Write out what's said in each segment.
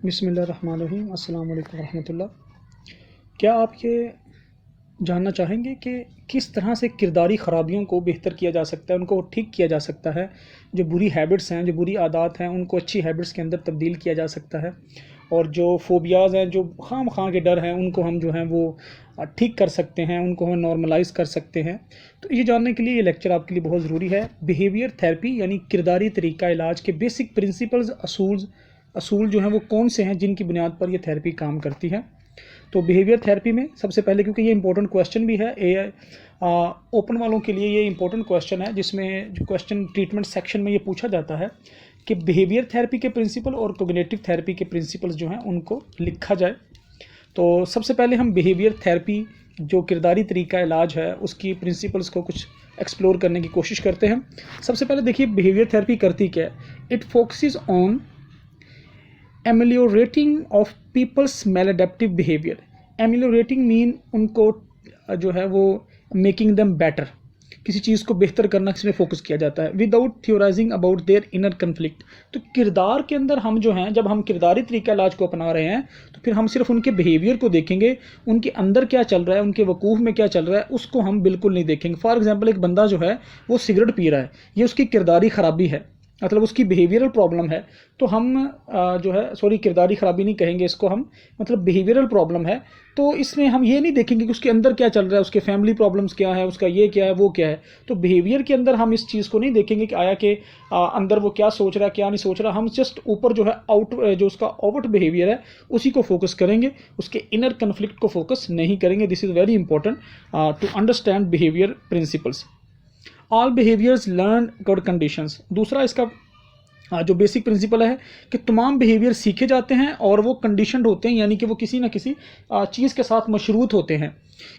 बिस्मिल्लाहिर्रहमानिर्रहीम, अस्सलाम वालेकुम रहमतुल्लाह। क्या आप ये जानना चाहेंगे कि किस तरह से किरदारी ख़राबियों को बेहतर किया जा सकता है, उनको ठीक किया जा सकता है? जो बुरी हैबिट्स हैं, जो बुरी आदत हैं, उनको अच्छी हैबिट्स के अंदर तब्दील किया जा सकता है। और जो फ़ोबियाज़ हैं, जो खाम-खा के डर हैं, उनको हम जो हैं वो ठीक कर सकते हैं, उनको हम नॉर्मलाइज़ कर सकते हैं। तो ये जानने के लिए ये लेक्चर आपके लिए बहुत ज़रूरी है। बिहेवियर थेरेपी यानी किरदारी तरीका इलाज के बेसिक प्रिंसिपल्स, असूल जो हैं वो कौन से हैं जिनकी बुनियाद पर ये थेरेपी काम करती है। तो बिहेवियर थेरेपी में सबसे पहले, क्योंकि ये इंपॉर्टेंट क्वेश्चन भी है, ओपन वालों के लिए ये इंपॉर्टेंट क्वेश्चन है, जिसमें जो क्वेश्चन ट्रीटमेंट सेक्शन में ये पूछा जाता है कि बिहेवियर थेरेपी के प्रिंसिपल और कोग्निटिव थेरेपी के प्रिंसिपल्स जो हैं उनको लिखा जाए। तो सबसे पहले हम बिहेवियर थेरेपी जो किरदारी तरीका इलाज है उसकी प्रिंसिपल्स को कुछ एक्सप्लोर करने की कोशिश करते हैं। सबसे पहले देखिए बिहेवियर थेरेपी करती क्या है। It focuses on ameliorating of people's maladaptive behaviour. Ameliorating mean उनको जो है वो मेकिंग देम बेटर, किसी चीज़ को बेहतर करना इसमें फोकस किया जाता है, without theorising about their inner conflict. तो किरदार के अंदर हम जो हैं, जब हम किरदारी तरीका इलाज को अपना रहे हैं तो फिर हम सिर्फ उनके बिहेवियर को देखेंगे, उनके अंदर क्या चल रहा है, उनके वकूफ़ में क्या चल रहा है, उसको हम बिल्कुल नहीं देखेंगे। फॉर एग्जाम्पल, एक बंदा जो है वो सिगरेट पी रहा है, ये उसकी किरदारी ख़राबी है, मतलब उसकी बिहेवियरल प्रॉब्लम है। तो हम जो है सॉरी किरदारी ख़राबी नहीं कहेंगे इसको हम, मतलब बिहेवियरल प्रॉब्लम है। तो इसमें हम ये नहीं देखेंगे कि उसके अंदर क्या चल रहा है, उसके फैमिली प्रॉब्लम्स क्या है, उसका ये क्या है, वो क्या है। तो बिहेवियर के अंदर हम इस चीज़ को नहीं देखेंगे कि आया कि अंदर वो क्या सोच रहा है, क्या नहीं सोच रहा। हम जस्ट ऊपर जो है जो उसका आउट बिहेवियर है उसी को फोकस करेंगे, उसके इनर कन्फ्लिक्ट को फोकस नहीं करेंगे। This is very important to understand behaviour principles. All behaviours learn good conditions. दूसरा इसका जो बेसिक प्रिंसिपल है कि तमाम बिहेवियर सीखे जाते हैं और वो कंडीशनड होते हैं, यानी कि वो किसी न किसी चीज़ के साथ मशरूत होते हैं,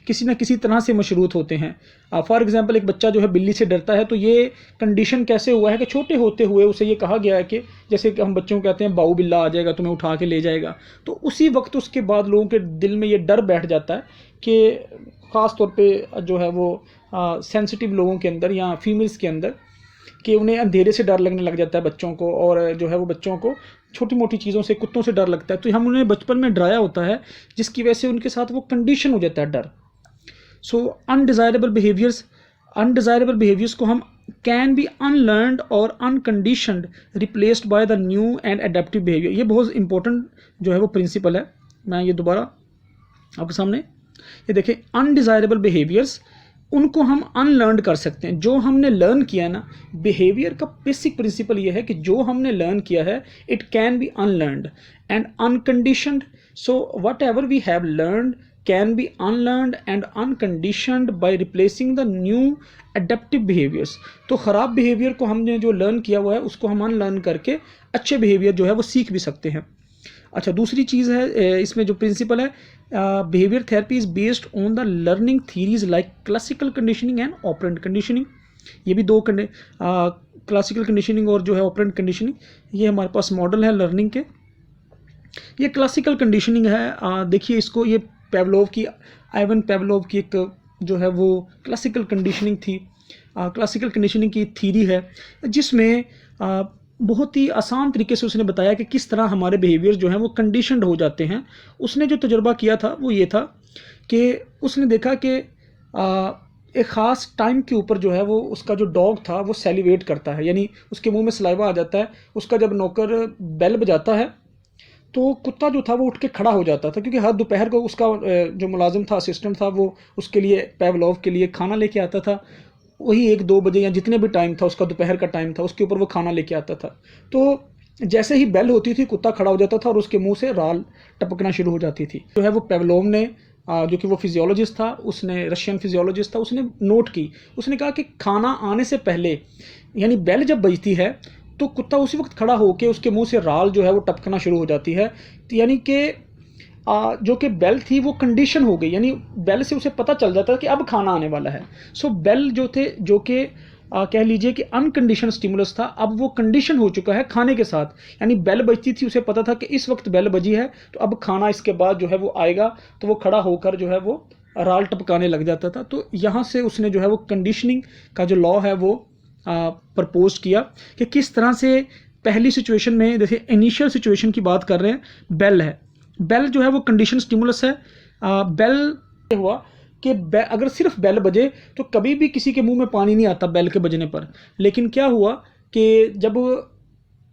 किसी न किसी तरह से मशरूत होते हैं। फॉर एग्जांपल, एक बच्चा जो है बिल्ली से डरता है, तो ये कंडीशन कैसे हुआ है कि छोटे होते हुए उसे ये कहा गया है कि जैसे कि हम बच्चों को कहते हैं बाऊ बिल्ला आ जाएगा, तुम्हें उठा के ले जाएगा। तो उसी वक्त उसके बाद लोगों के दिल में ये डर बैठ जाता है कि ख़ास तौर पर जो है वो सेंसिटिव लोगों के अंदर या फीमेल्स के अंदर, कि उन्हें अंधेरे से डर लगने लग जाता है बच्चों को, और जो है वो बच्चों को छोटी मोटी चीज़ों से, कुत्तों से डर लगता है। तो हम उन्हें बचपन में डराया होता है, जिसकी वजह से उनके साथ वो कंडीशन हो जाता है डर। सो अनडिज़ायरेबल बिहेवियर्स को हम कैन बी अनलर्नड और unconditioned replaced by the new and adaptive behaviour. ये बहुत इंपॉर्टेंट जो है वो प्रिंसिपल है। मैं ये दोबारा आपके सामने ये देखें, अनडिज़ायरेबल बिहेवियर्स उनको हम अनलर्न कर सकते हैं। जो हमने लर्न किया ना, बिहेवियर का बेसिक प्रिंसिपल ये है कि जो हमने लर्न किया है it can be unlearned and unconditioned. So whatever we have learned can be unlearned and unconditioned by replacing the new adaptive behaviours. तो ख़राब बिहेवियर को हमने जो लर्न किया हुआ है उसको हम अनलर्न करके अच्छे बिहेवियर जो है वो सीख भी सकते हैं। अच्छा, दूसरी चीज़ है इसमें जो प्रिंसिपल है, behaviour therapy is based on the learning theories like classical conditioning and operant conditioning. ये भी दो क्लासिकल कंडीशनिंग और जो है ऑपरेंट कंडीशनिंग, ये हमारे पास मॉडल है लर्निंग के। ये क्लासिकल कंडीशनिंग है, देखिए इसको, ये आइवन पेवलोव की एक जो है वो क्लासिकल कंडीशनिंग थी, क्लासिकल कंडीशनिंग की थीरी है, जिसमें बहुत ही आसान तरीके से उसने बताया कि किस तरह हमारे बिहेवियर जो हैं वो कंडीशनड हो जाते हैं। उसने जो तजुर्बा किया था वो ये था कि उसने देखा कि एक ख़ास टाइम के ऊपर जो है वो उसका जो डॉग था वो सेलिब्रेट करता है, यानी उसके मुंह में सलाइवा आ जाता है। उसका जब नौकर बेल बजाता है तो कुत्ता जो था वो उठ के खड़ा हो जाता था, क्योंकि हर दोपहर को उसका जो मुलाजिम था, असिस्टेंट था, वो उसके लिए, पेवलोव के लिए खाना लेके आता था। वही 1-2 बजे या जितने भी टाइम था उसका, दोपहर का टाइम था, उसके ऊपर वो खाना लेके आता था। तो जैसे ही बेल होती थी कुत्ता खड़ा हो जाता था और उसके मुंह से राल टपकना शुरू हो जाती थी। जो है वो पेवलोव ने, जो कि वो फिजियोलॉजिस्ट था, उसने रशियन फिजियोलॉजिस्ट था, उसने नोट की। उसने कहा कि खाना आने से पहले, यानी बेल जब बजती है तो कुत्ता उसी वक्त खड़ा होकर उसके मुंह से राल जो है वो टपकना शुरू हो जाती है। यानी कि जो कि बेल थी वो कंडीशन हो गई, यानी बेल से उसे पता चल जाता है कि अब खाना आने वाला है। सो बेल जो थे, जो कि कह लीजिए कि अनकंडीशन स्टिमुलस था, अब वो कंडीशन हो चुका है खाने के साथ। यानी बेल बजती थी, उसे पता था कि इस वक्त बेल बजी है तो अब खाना इसके बाद जो है वो आएगा, तो वो खड़ा होकर जो है वो राल टपकाने लग जाता था। तो यहाँ से उसने जो है वो कंडीशनिंग का जो लॉ है वो प्रपोज किया कि किस तरह से पहली सिचुएशन में जैसे इनिशियल सिचुएशन की बात कर रहे हैं, बेल है, बेल जो है वो कंडीशन स्टिमुलस है। बेल हुआ कि अगर सिर्फ बेल बजे तो कभी भी किसी के मुंह में पानी नहीं आता बेल के बजने पर, लेकिन क्या हुआ कि जब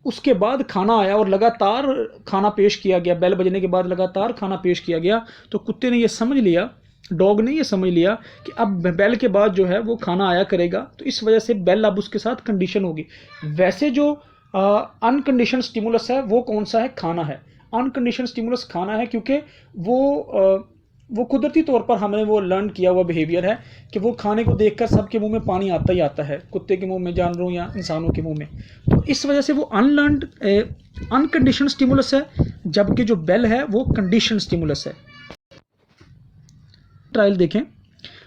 उसके बाद खाना आया और लगातार खाना पेश किया गया, बेल बजने के बाद लगातार खाना पेश किया गया, तो कुत्ते ने ये समझ लिया, डॉग ने ये समझ लिया कि अब बेल के बाद जो है वो खाना आया करेगा, तो इस वजह से बेल अब उसके साथ कंडीशन होगी। वैसे जो अनकंडीशन स्टिमुलस है वो कौन सा है? खाना है। अनकंडीशन स्टिमुलस खाना है, क्योंकि वो कुदरती तौर पर हमने वो लर्न किया हुआ बिहेवियर है कि वो खाने को देखकर सबके मुंह में पानी आता ही आता है, कुत्ते के मुंह में, जानवरों या इंसानों के मुंह में। तो इस वजह से वो अनलर्नड अनकंडीशन स्टिमुलस है, जबकि जो बेल है वो कंडीशन स्टिमुलस है। ट्रायल देखें,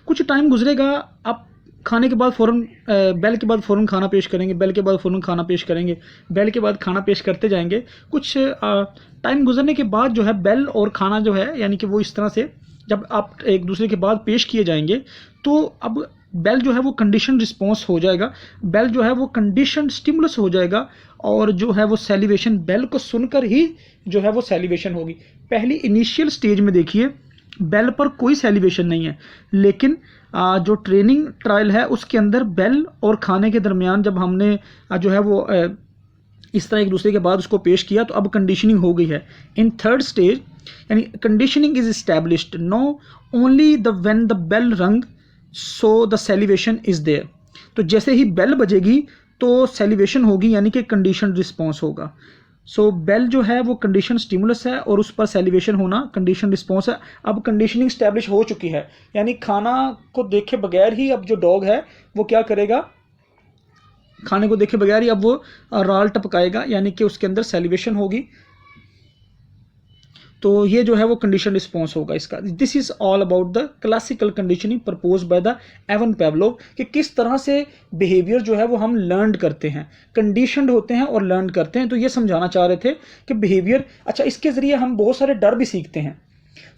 कुछ टाइम गुजरेगा, आप खाने के बाद फ़ौरन बेल के बाद फ़ौरन खाना पेश करेंगे, बेल के बाद फ़ौरन खाना पेश करेंगे, बेल के बाद खाना पेश करते जाएंगे। कुछ टाइम गुजरने के बाद जो है बेल और खाना जो है, यानी कि वो इस तरह से जब आप एक दूसरे के बाद पेश किए जाएंगे, तो अब बेल जो है वो कंडीशन रिस्पॉन्स हो जाएगा, बेल जो है वो कंडीशन स्टिमुलस हो जाएगा, और जो है वो सेलिवेशन, बेल को सुनकर ही जो है वो सेलिवेशन होगी। पहली इनिशियल स्टेज में देखिए बेल पर कोई सेलिवेशन नहीं है, लेकिन जो ट्रेनिंग ट्रायल है उसके अंदर बेल और खाने के दरमियान जब हमने जो है वो इस तरह एक दूसरे के बाद उसको पेश किया, तो अब कंडीशनिंग हो गई है। इन थर्ड स्टेज यानी conditioning is established no only the when the bell rang so the salivation is there. तो जैसे ही बेल बजेगी तो सेलिवेशन होगी, यानी कि कंडीशन रिस्पॉन्स होगा। सो बेल जो है वो कंडीशन स्टिमुलस है और उस पर सेलिवेशन होना कंडीशन रिस्पॉन्स है। अब कंडीशनिंग स्टैब्लिश हो चुकी है, यानी खाना को देखे बगैर ही अब जो डॉग है वो क्या करेगा, खाने को देखे बगैर ही अब वो राल टपकाएगा, यानी कि उसके अंदर सेलिवेशन होगी। तो ये जो है वो कंडीशन रिस्पॉन्स होगा इसका। This is all about the classical conditioning propose by the Ivan Pavlov, कि किस तरह से बिहेवियर जो है वो हम लर्न करते हैं, कंडीशनड होते हैं और लर्न करते हैं। तो ये समझाना चाह रहे थे कि बिहेवियर, अच्छा इसके ज़रिए हम बहुत सारे डर भी सीखते हैं।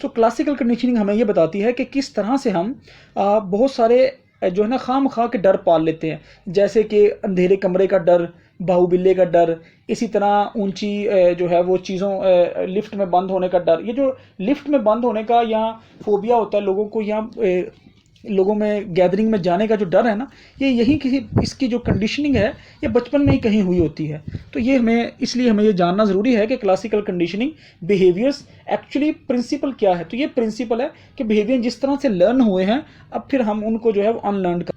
तो क्लासिकल कंडीशनिंग हमें ये बताती है कि किस तरह से हम बहुत सारे जो है ना खाम खा के डर पाल लेते हैं, जैसे कि अंधेरे कमरे का डर, बाहुबिल्ले का डर, इसी तरह ऊंची जो है वो चीज़ों लिफ्ट में बंद होने का डर। ये जो लिफ्ट में बंद होने का या फोबिया होता है लोगों को, या लोगों में गैदरिंग में जाने का जो डर है ना, ये यही किसी इसकी जो कंडीशनिंग है ये बचपन में ही कहीं हुई होती है। तो ये इसलिए हमें ये जानना ज़रूरी है कि classical conditioning behaviours actually principle क्या है। तो ये प्रिंसिपल है कि बिहेवियर जिस तरह से लर्न हुए हैं, अब फिर हम उनको जो है वो अनलर्न कर।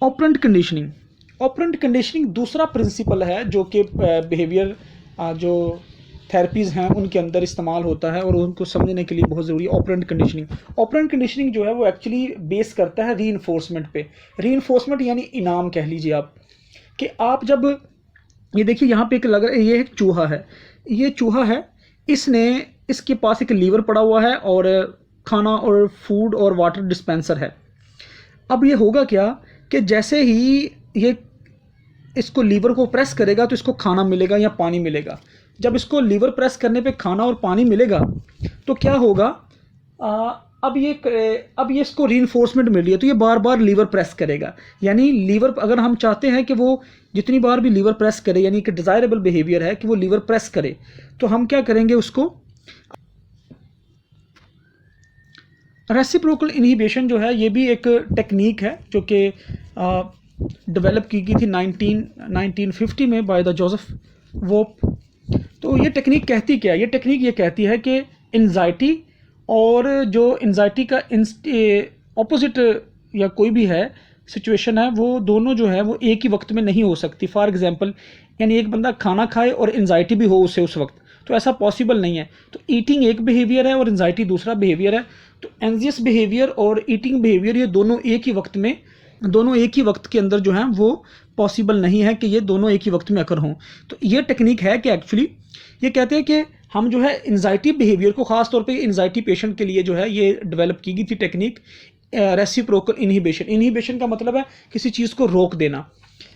ऑपरेंट कंडीशनिंग, ऑपरेंट कंडीशनिंग दूसरा प्रिंसिपल है जो कि बिहेवियर जो थेरेपीज़ हैं उनके अंदर इस्तेमाल होता है और उनको समझने के लिए बहुत ज़रूरी है। ऑपरेंट कंडीशनिंग, ऑपरेंट कंडीशनिंग जो है वो एक्चुअली बेस करता है रीइंफोर्समेंट पे। रीइंफोर्समेंट यानी इनाम कह लीजिए आप, कि आप जब ये देखिए यहाँ पे एक लग रहा है, ये एक चूहा है, ये चूहा है, इसके पास एक लीवर पड़ा हुआ है और खाना और फूड और वाटर डिस्पेंसर है। अब ये होगा क्या कि जैसे ही ये इसको लीवर को प्रेस करेगा तो इसको खाना मिलेगा या पानी मिलेगा। जब इसको लीवर प्रेस करने पे खाना और पानी मिलेगा तो क्या होगा, अब ये इसको रीइंफोर्समेंट मिल रही है, तो ये बार बार लीवर प्रेस करेगा। यानी लीवर, अगर हम चाहते हैं कि वो जितनी बार भी लीवर प्रेस करे, यानी कि डिज़ायरेबल बिहेवियर है कि वो लीवर प्रेस करे, तो हम क्या करेंगे, उसको रेसिप्रोकल इनहिबिशन जो है ये भी एक टेक्निक है जो कि डेवलप की गई थी 1950 में बाय द जोसेफ वोप। तो ये टेक्निक कहती क्या है, ये टेक्निक ये कहती है कि एंजाइटी और जो एंजाइटी का ऑपोजिट या कोई भी है सिचुएशन है, वो दोनों जो है वो एक ही वक्त में नहीं हो सकती। फॉर एग्जांपल, यानी एक बंदा खाना खाए और एंजाइटी भी हो उसे उस वक्त, तो ऐसा पॉसिबल नहीं है। तो ईटिंग एक बिहेवियर है और एंजाइटी दूसरा बिहेवियर है। तो एंजियस बिहेवियर और ईटिंग बिहेवियर ये दोनों एक ही वक्त के अंदर जो है वो पॉसिबल नहीं है कि ये दोनों एक ही वक्त में अकर हों। तो ये टेक्निक है कि एक्चुअली ये कहते हैं कि हम जो है एंजाइटी बिहेवियर को, ख़ास तौर पे एंजाइटी पेशेंट के लिए जो है ये डेवलप की गई थी टेक्निक रेसिप्रोकल इनहिबिशन। इनहिबिशन का मतलब है किसी चीज़ को रोक देना।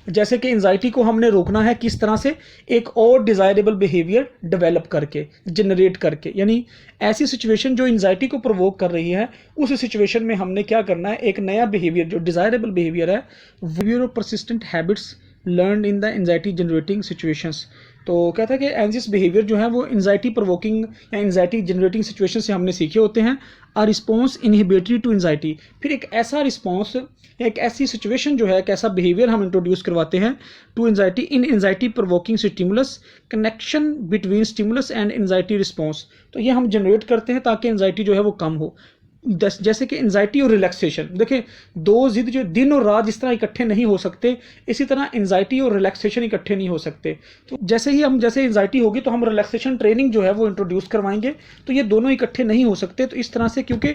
जैसे कि एंजाइटी को हमने रोकना है किस तरह से, एक और डिज़ायरेबल बिहेवियर डेवलप करके, जनरेट करके। यानी ऐसी सिचुएशन जो एंजाइटी को प्रोवोक कर रही है, उस सिचुएशन में हमने क्या करना है, एक नया बिहेवियर जो डिज़ायरेबल बिहेवियर है, behaviour of persistent habits learn in the anxiety generating situations. तो कहता है कि एंजियस बिहेवियर जो है वो एंजाइटी प्रोवोकिंग या एंजाइटी जनरेटिंग सिचुएशन से हमने सीखे होते हैं। आ रिस्पॉन्स इनहिबिटरी टू एंजाइटी, फिर एक ऐसा रिस्पॉन्स या एक ऐसी सिचुएशन जो है, एक ऐसा बिहेवियर हम इंट्रोड्यूस करवाते हैं to anxiety in anxiety provoking stimulus, connection between stimulus and anxiety response. तो ये हम जनरेट करते हैं ताकि एंजाइटी जो है वो कम हो। जैसे कि एंजाइटी और रिलैक्सेशन, देखिए दो जिद जो दिन और रात जिस तरह इकट्ठे नहीं हो सकते, इसी तरह एंजाइटी और रिलैक्सेशन इकट्ठे नहीं हो सकते। तो जैसे एंजाइटी होगी तो हम रिलैक्सेशन ट्रेनिंग जो है वो इंट्रोड्यूस करवाएंगे, तो ये दोनों इकट्ठे नहीं हो सकते। तो इस तरह से, क्योंकि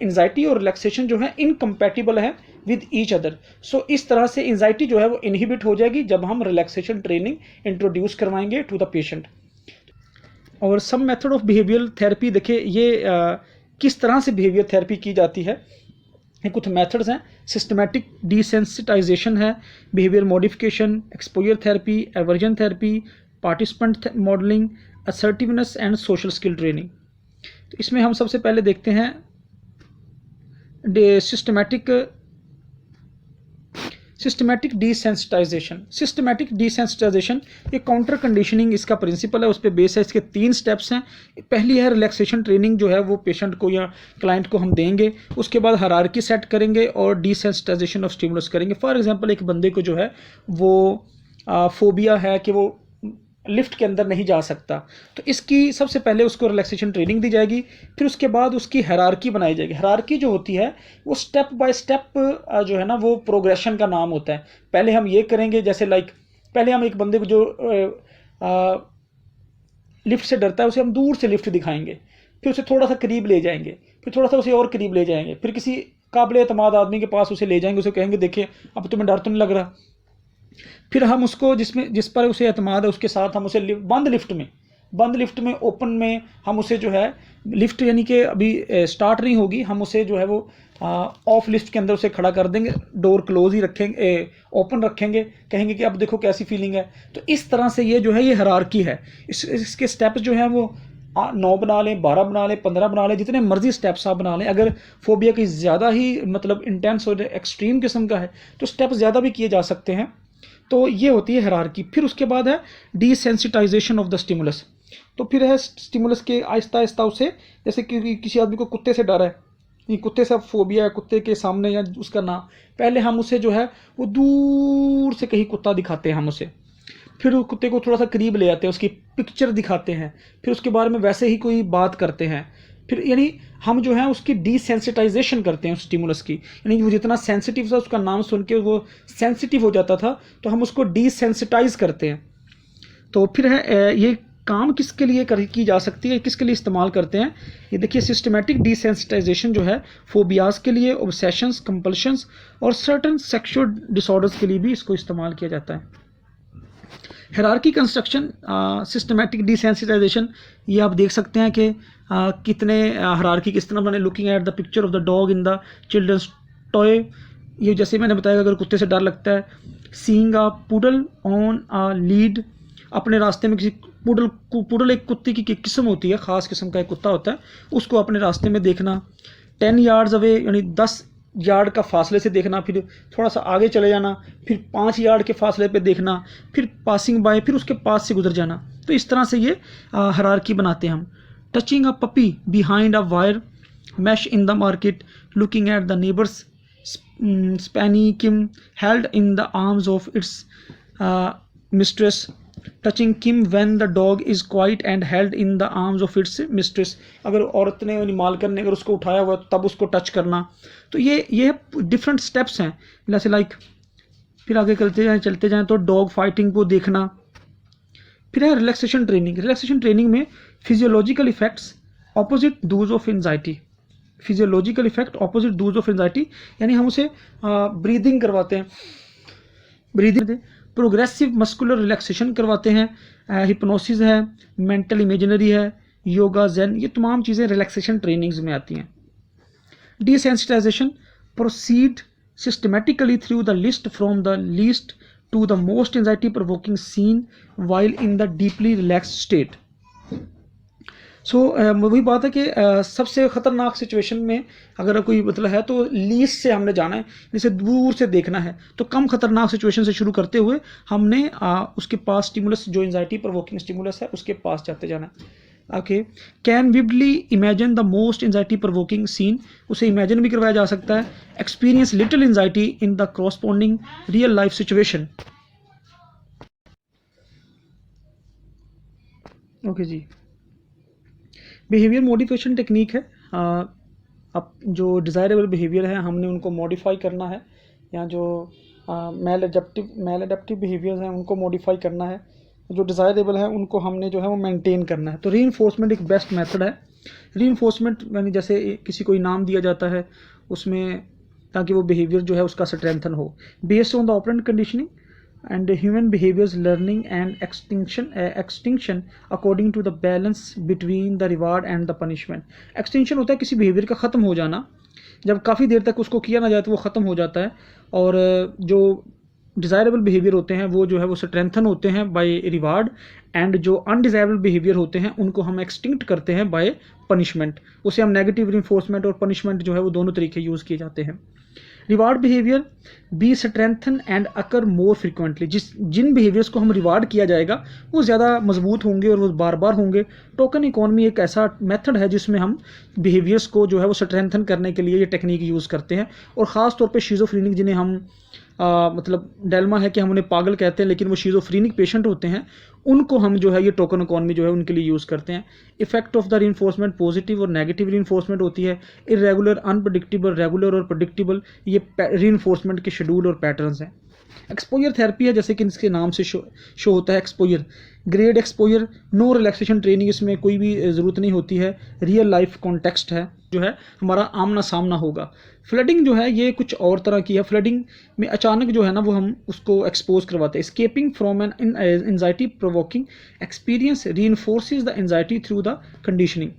एंजाइटी और रिलैक्सेशन जो है इनकम्पैटिबल है विद ईच अदर, सो इस तरह से एंजाइटी जो है वो इनहिबिट हो जाएगी जब हम रिलैक्सेशन ट्रेनिंग इंट्रोड्यूस करवाएंगे टू द पेशेंट। और some method of behavioural therapy, देखिए ये किस तरह से बिहेवियर थेरेपी की जाती है। ये कुछ मेथड्स हैं। सिस्टमैटिक डिसेंसिटाइजेशन है, behaviour modification, exposure therapy, aversion therapy, participant modelling, assertiveness and social skill training. तो इसमें हम सबसे पहले देखते हैं सिस्टमैटिक डिसेंसिटाइजेशन। सिस्टमैटिक डिसेंसिटाइजेशन ये काउंटर कंडीशनिंग इसका प्रिंसिपल है, उस पर बेस है। इसके 3 स्टेप्स हैं। पहली है रिलैक्सेशन ट्रेनिंग, जो है वो पेशेंट को या क्लाइंट को हम देंगे। उसके बाद हायरार्की सेट करेंगे और डिसेंसिटाइजेशन ऑफ स्टिमुलस करेंगे। फॉर एग्जांपल, एक बंदे को जो है वो फोबिया है कि वो लिफ्ट के अंदर नहीं जा सकता, तो इसकी सबसे पहले उसको रिलैक्सेशन ट्रेनिंग दी जाएगी। फिर उसके बाद उसकी हायरार्की बनाई जाएगी। हायरार्की जो होती है वो स्टेप बाय स्टेप जो है ना वो प्रोग्रेशन का नाम होता है। पहले हम ये करेंगे, जैसे पहले हम एक बंदे को जो लिफ्ट से डरता है उसे हम दूर से लिफ्ट दिखाएंगे, फिर उसे थोड़ा सा करीब ले जाएंगे, फिर थोड़ा सा उसे और करीब ले जाएंगे, फिर किसी काबिल एतमाद आदमी के पास उसे ले जाएंगे, उसे कहेंगे देखिए अब तुम्हें डर तो नहीं लग रहा। फिर हम उसको जिस पर उसे एतमाद है उसके साथ हम उसे बंद लिफ्ट में ओपन में हम उसे जो है लिफ्ट यानी कि अभी स्टार्ट नहीं होगी, हम उसे जो है वो ऑफ लिफ्ट के अंदर उसे खड़ा कर देंगे, डोर क्लोज ही रखेंगे, ओपन रखेंगे, कहेंगे कि अब देखो कैसी फीलिंग है। तो इस तरह से ये जो है ये हायरार्की है। इसके स्टेप्स जो है वो 9 बना लें, 12 बना लें, 15 बना लें, जितने मर्जी स्टेप्स आप बना लें। अगर फोबिया की ज़्यादा ही मतलब इंटेंस और एक्सट्रीम किस्म का है तो स्टेप्स ज़्यादा भी किए जा सकते हैं। तो ये होती है हायरार्की। फिर उसके बाद है डिसेंसिटाइजेशन ऑफ द स्टिमुलस। तो फिर है स्टिमुलस के आहिस्ता आहिस्ता उसे, जैसे कि किसी आदमी को कुत्ते से डर है, ये कुत्ते से फोबिया है, कुत्ते के सामने या उसका ना, पहले हम उसे जो है वो दूर से कहीं कुत्ता दिखाते हैं हम उसे, फिर उस कुत्ते को थोड़ा सा करीब ले आते हैं, उसकी पिक्चर दिखाते हैं, फिर उसके बारे में वैसे ही कोई बात करते हैं। फिर यानी हम जो है उसकी डिसेंसिटाइजेशन करते हैं उस स्टिमुलस की, यानी वो जितना सेंसिटिव था उसका नाम सुन के वो सेंसिटिव हो जाता था, तो हम उसको डिसेंसिटाइज करते हैं। तो फिर है ये काम किसके लिए की जा सकती है, किसके लिए इस्तेमाल करते हैं, ये देखिए सिस्टमैटिक डिसेंसिटाइजेशन जो है फोबियाज के लिए, ऑब्सेशंस, कंपल्शंस और सर्टन सेक्सुअल डिसऑर्डर्स के लिए भी इसको इस्तेमाल किया जाता है। हायरार्की कंस्ट्रक्शन, सिस्टमैटिक डिसेंसिटाइजेशन, ये आप देख सकते हैं कि कितने हायरार्की किस तरह बने। Looking at the picture of the dog in the children's toy, ये जैसे मैंने बताया अगर कुत्ते से डर लगता है। Seeing a poodle on a lead, अपने रास्ते में किसी पुडल एक कुत्ते की किस्म होती है, ख़ास किस्म का एक कुत्ता होता है, उसको अपने रास्ते में देखना। 10 yards अवे यानी 10 यार्ड का फासले से देखना, फिर थोड़ा सा आगे चले जाना, फिर 5 यार्ड के फासले पे देखना, फिर पासिंग बाय, फिर उसके पास से गुजर जाना। तो इस तरह से ये हायरार्की बनाते हैं हम। Touching a puppy behind a wire mesh in the market, looking at the neighbours spaniel Kim held in the arms of its mistress, touching Kim when the dog is quiet and held in the arms of its mistress, अगर औरत ने मालकर ने अगर उसको उठाया हुआ तब उसको टच करना। तो ये डिफरेंट स्टेप्स हैं, जैसे फिर आगे चलते जाएं तो डॉग फाइटिंग को देखना। फिर है रिलैक्सेशन ट्रेनिंग। रिलैक्सेशन ट्रेनिंग में physiological effects opposite Dooj of anxiety, physiological effect opposite Dooj of anxiety, यानी हम उसे ब्रीदिंग करवाते हैं, ब्रीदिंग, प्रोग्रेसिव मस्कुलर रिलैक्सेशन करवाते हैं, हिप्नोसिस है, मेंटल इमेजिनरी है, योगा, ज़ेन, ये तमाम चीज़ें रिलैक्सेशन ट्रेनिंग्स में आती हैं। Desensitisation, proceed systematically through the list from the least to the most anxiety provoking scene while in the deeply relaxed state. So वही बात है कि सबसे ख़तरनाक सिचुएशन में अगर कोई मतलब है तो लीस्ट से हमने जाना है, जैसे दूर से देखना है, तो कम खतरनाक सिचुएशन से शुरू करते हुए हमने उसके पास स्टिमुलस जो एंजाइटी प्रोवोकिंग स्टिमुलस है उसके पास जाते जाना है। Okay, can vividly imagine the most anxiety provoking scene, उसे इमेजिन भी करवाया जा सकता है। Experience little anxiety in the corresponding real life situation. Okay जी, बिहेवियर मॉडिफिकेशन टेक्निक है। अब जो डिज़ायरेबल बिहेवियर है हमने उनको मॉडिफाई करना है, या जो मेल एडेप्टिव बिहेवियर्स हैं उनको मॉडिफाई करना है, जो डिज़ायरेबल है उनको हमने जो है वो मेंटेन करना है। तो रीइंफोर्समेंट एक बेस्ट मेथड है। रीइंफोर्समेंट यानी जैसे किसी को इनाम दिया जाता है उसमें, ताकि वो बिहेवियर जो है उसका स्ट्रेंथन हो, based on the operant conditioning and human behaviors learning and extinction according to the balance between the reward and the punishment। extinction होता है किसी बिहेवियर का ख़त्म हो जाना, जब काफ़ी देर तक उसको किया ना जाए तो वो ख़त्म हो जाता है, और जो डिज़ायरेबल बिहेवियर होते हैं वो जो है वो स्ट्रेंथन होते हैं बाय रिवार्ड, एंड जो अनडिज़ायरेबल बिहेवियर होते हैं उनको हम एक्सटिंक्ट करते हैं बाय पनिशमेंट। उसे हम नेगेटिव रिइंफोर्समेंट और पनिशमेंट जो है वो दोनों तरीके यूज़ किए जाते हैं। Reward behaviour be strengthen and occur more frequently, जिन बिहेवियर्स को हम रिवार्ड किया जाएगा वो ज़्यादा मजबूत होंगे और वो बार बार होंगे। टोकन इकोनॉमी एक ऐसा मेथड है जिसमें हम बिहेवियर्स को जो है वो स्ट्रेंथन करने के लिए ये टेक्निक यूज़ करते हैं, और ख़ास तौर पे शिज़ोफ्रेनिक, जिन्हें हम मतलब डेल्मा है कि हम उन्हें पागल कहते हैं लेकिन वो शिज़ोफ्रेनिक पेशेंट होते हैं, उनको हम जो है ये टोकन इकोनॉमी जो है उनके लिए यूज़ करते हैं। Effect of the reinforcement positive और नेगेटिव रीइंफोर्समेंट होती है। इरेगुलर, अनप्रडिक्टेबल, रेगुलर और प्रेडिक्टेबल, ये रीइंफोर्समेंट के शेड्यूल और पैटर्न्स हैं। एक्सपोजर थेरेपी है, जैसे कि इसके नाम से शो होता है exposure, grade exposure, no relaxation training, इसमें कोई भी ज़रूरत नहीं होती है, रियल लाइफ कॉन्टेक्स्ट है, जो है हमारा आमना सामना होगा। फ्लडिंग जो है ये कुछ और तरह की है। फ्लडिंग में अचानक जो है ना वो हम उसको एक्सपोज करवाते हैं। Escaping from an anxiety provoking experience reinforces the anxiety through the conditioning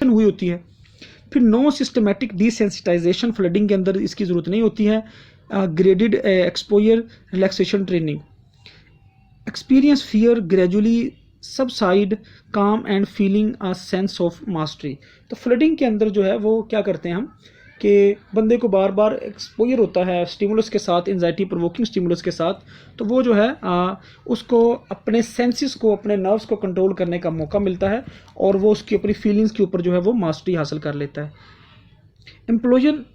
हुई होती है। फिर नो सिस्टमेटिक डिसेंसिटाइजेशन, फ्लडिंग के अंदर इसकी ज़रूरत नहीं होती है। Graded exposure relaxation training, experience fear gradually subside calm and feeling a sense of mastery. तो फ्लडिंग के अंदर जो है वो क्या करते हैं हम कि बंदे को बार बार एक्सपोजर होता है स्टिमुलस के साथ, एंजाइटी प्रोवोकिंग स्टिमुलस के साथ, तो वो जो है उसको अपने सेंसेस को, अपने नर्व्स को कंट्रोल करने का मौका मिलता है, और वो उसकी अपनी फीलिंग्स के ऊपर जो है वो मास्टरी हासिल कर लेता है। Implosion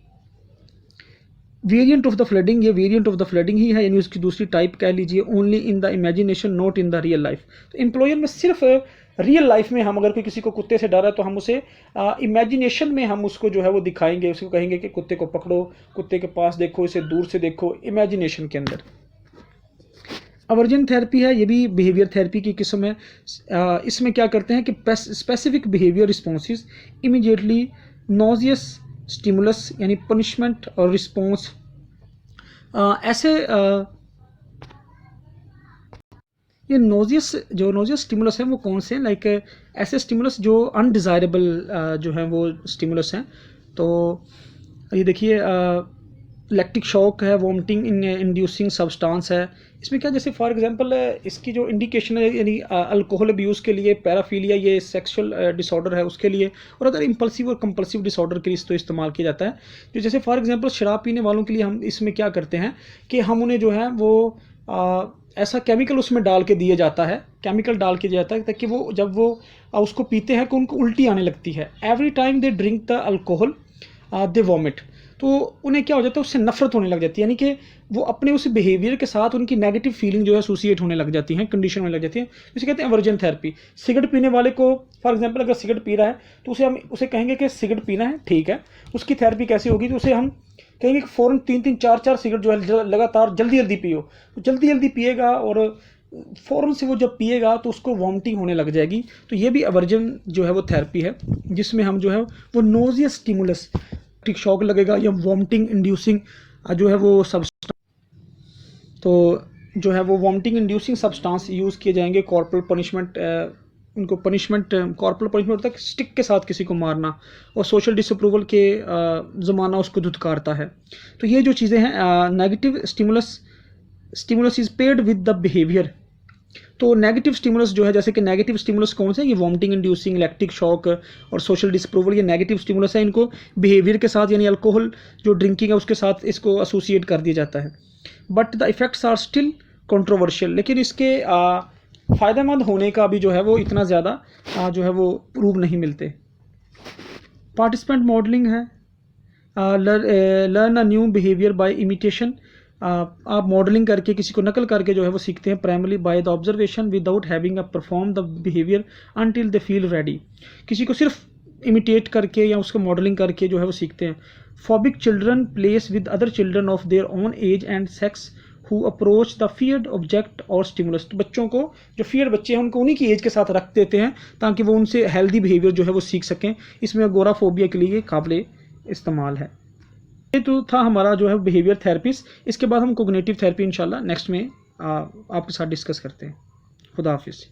variant of the flooding, ये वेरिएंट ऑफ द फ्लडिंग ही है, यानी उसकी दूसरी टाइप कह लीजिए। Only in the imagination not in the real life. तो इम्प्लॉयन में सिर्फ रियल लाइफ में हम अगर कोई किसी को कुत्ते से डरा है तो हम उसे इमेजिनेशन में हम उसको जो है वो दिखाएंगे, उसको कहेंगे कि कुत्ते को पकड़ो, कुत्ते के पास देखो, इसे दूर से देखो, इमेजिनेशन के अंदर। अवर्जन थेरेपी है, ये भी बिहेवियर थेरेपी की किस्म है। इसमें क्या करते हैं कि specific behaviour responses immediately noxious stimulus यानी पनिशमेंट और रिस्पॉन्स, ऐसे ये नोजियस स्टिमुलस हैं वो कौन से हैं, लाइक ऐसे स्टिमुलस जो अनडिज़ायरेबल जो है वो स्टिमुलस हैं। तो ये देखिए लैक्टिक शॉक है, वॉमिटिंग इंड्यूसिंग सब्सटेंस है। इसमें क्या, जैसे फॉर एग्जांपल इसकी जो इंडिकेशन है यानी अल्कोहल अब्यूज़ के लिए, पैराफीलिया ये सेक्सुअल डिसऑर्डर है उसके लिए, और अगर इंपल्सिव और कंपल्सिव डिसऑर्डर के लिए तो इस्तेमाल किया जाता है। जो जैसे फॉर एग्जांपल शराब पीने वालों के लिए हम इसमें क्या करते हैं कि हम उन्हें जो है वो ऐसा केमिकल उसमें डाल के दिया जाता है, केमिकल डाल के दिया जाता है ताकि वो जब वो उसको पीते हैं तो उनको उल्टी आने लगती है। Every time they drink the alcohol they vomit, तो उन्हें क्या हो जाता है, उससे नफरत होने लग जाती है, यानी कि वो अपने उस बिहेवियर के साथ उनकी नेगेटिव फीलिंग जो है एसोसिएट होने लग जाती हैं, कंडीशन होने लग जाती है। इसे कहते हैं अवर्जन थेरेपी। सिगरेट पीने वाले को फॉर एग्जांपल अगर सिगरेट पी रहा है तो उसे कहेंगे कि सिगरेट पीना है, ठीक है, उसकी थेरेपी कैसी होगी, तो उसे हम कहेंगे कि फ़ौरन 3-3 4-4 सिगरेट जो है लगातार जल्दी पियो, तो जल्दी पिएगा, और फ़ौरन से वो जब पिएगा तो उसको वॉमिटिंग होने लग जाएगी। तो ये भी अवर्जन जो है वो थेरेपी है, जिसमें हम जो है वो नोजियस स्टिमुलस, शॉक लगेगा या वॉमिटिंग इंड्यूसिंग जो है वो सब्सटेंस, तो जो है वो वॉमिटिंग इंड्यूसिंग सब्सटेंस यूज़ किए जाएंगे। कॉर्पोरल पनिशमेंट, उनको पनिशमेंट, कॉर्पोरल पनिशमेंट होता है स्टिक के साथ किसी को मारना, और सोशल डिसअप्रूवल के ज़माना उसको धुतकारता है। तो ये जो चीज़ें हैं, negative stimulus is paid with the behaviour, तो नेगेटिव स्टिमुलस जो है, जैसे कि नेगेटिव स्टिमुलस कौन से हैं, ये वॉमिटिंग इंड्यूसिंग, इलेक्ट्रिक शॉक और सोशल डिसअप्रूवल, ये नेगेटिव स्टिमुलस है। इनको बिहेवियर के साथ यानी अल्कोहल जो ड्रिंकिंग है उसके साथ इसको एसोसिएट कर दिया जाता है। But the effects are still controversial, लेकिन इसके फ़ायदेमंद होने का भी जो है वो इतना ज़्यादा जो है वो प्रूव नहीं मिलते। पार्टिसिपेंट मॉडलिंग है, learn a new behaviour by imitation, आप मॉडलिंग करके किसी को नकल करके जो है वो सीखते हैं। Primary by the observation without having a perform the behaviour until they feel ready, किसी को सिर्फ इमिटेट करके या उसको मॉडलिंग करके जो है वो सीखते हैं। Phobic children place with other children of their own age and sex who approach the feared object और स्टिमुलस, तो बच्चों को जो फियर्ड बच्चे हैं उनको उन्हीं की एज के साथ रख देते हैं ताकि वो उनसे हेल्दी बिहेवियर जो है वो सीख सकें। इसमें अगोराफोबिया के लिए काबिल इस्तेमाल है। ये तो था हमारा जो है बिहेवियर थेरेपीज। इसके बाद हम कोग्निटिव थेरेपी इंशाल्लाह नेक्स्ट में आपके साथ डिस्कस करते हैं। खुदा हाफिज़।